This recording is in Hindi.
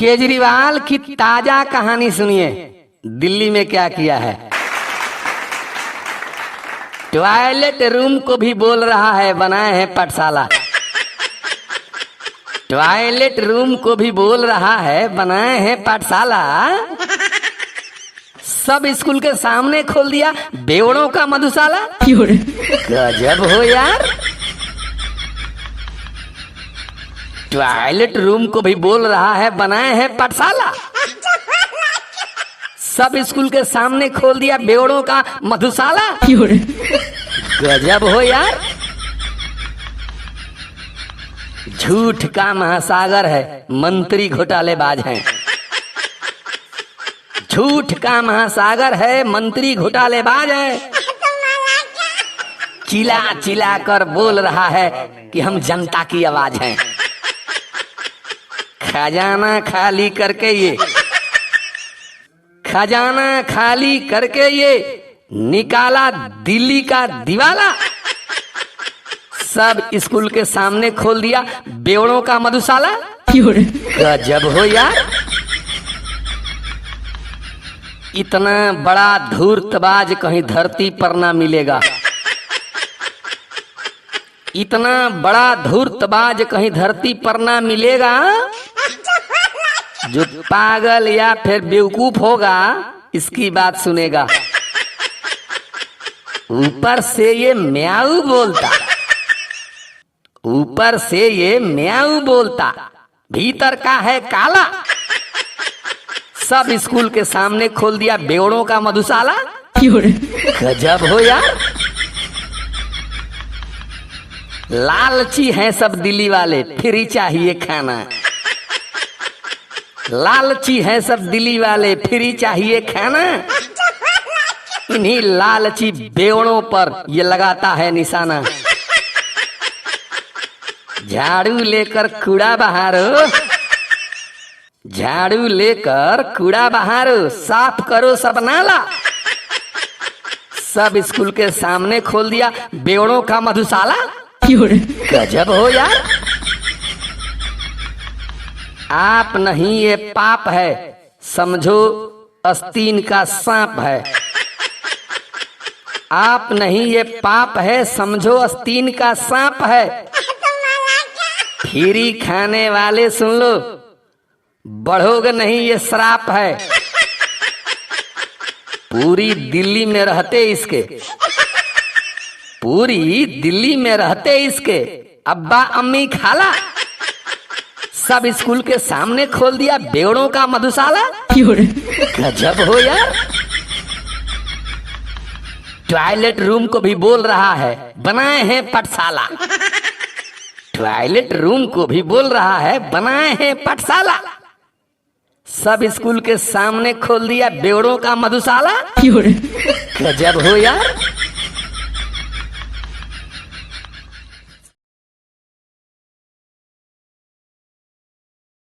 केजरीवाल की ताजा कहानी सुनिए। दिल्ली में क्या किया है। टॉयलेट रूम को भी बोल रहा है बनाए हैं पाठशाला। टॉयलेट रूम को भी बोल रहा है बनाए हैं पाठशाला। सब स्कूल के सामने खोल दिया बेवड़ों का मधुशाला। गजब हो यार। टॉयलेट रूम को भी बोल रहा है बनाए हैं पाठशाला। सब स्कूल के सामने खोल दिया बेवड़ों का मधुशाला। गजब हो यार। झूठ का महासागर है, मंत्री घोटालेबाज हैं। झूठ का महासागर है, मंत्री घोटालेबाज है। चिल्ला चिल्ला कर बोल रहा है कि हम जनता की आवाज हैं। खजाना खाली करके ये खजाना खाली करके ये निकाला दिल्ली का दिवाला। सब स्कूल के सामने खोल दिया बेवड़ों का मधुशाला। गजब हो यार। इतना बड़ा धूर्तबाज कहीं धरती पर ना मिलेगा। इतना बड़ा धूर्तबाज कहीं धरती पर ना मिलेगा। जो पागल या फिर बेवकूफ होगा इसकी बात सुनेगा। ऊपर से ये म्याऊ बोलता, ऊपर से ये म्याऊ बोलता, भीतर का है काला। सब स्कूल के सामने खोल दिया बेवड़ों का मधुशाला। गजब हो यार। लालची हैं सब दिल्ली वाले, फ्री चाहिए खाना। लालची हैं सब दिल्ली वाले, फ्री चाहिए खाना। इन्हीं लालची बेवड़ों पर ये लगाता है निशाना। झाड़ू लेकर कूड़ा बहारो, झाड़ू लेकर कूड़ा बहारो, साफ करो सब नाला। सब स्कूल के सामने खोल दिया बेवड़ों का मधुशाला। गजब हो यार। आप नहीं ये पाप है, समझो आस्तीन का सांप है। आप नहीं ये पाप है, समझो आस्तीन का सांप है। खीरी खाने वाले सुन लो, बढ़ोगे नहीं ये श्राप है। पूरी दिल्ली में रहते इसके, पूरी दिल्ली में रहते इसके अब्बा अम्मी खाला। सब स्कूल के सामने खोल दिया बेवड़ों का मधुशाला। गजब हो यार। टॉयलेट रूम को भी बोल रहा है बनाए हैं पाठशाला। टॉयलेट रूम को भी बोल रहा है बनाए हैं पाठशाला। सब स्कूल के सामने खोल दिया बेवड़ों का मधुशाला। गजब हो यार।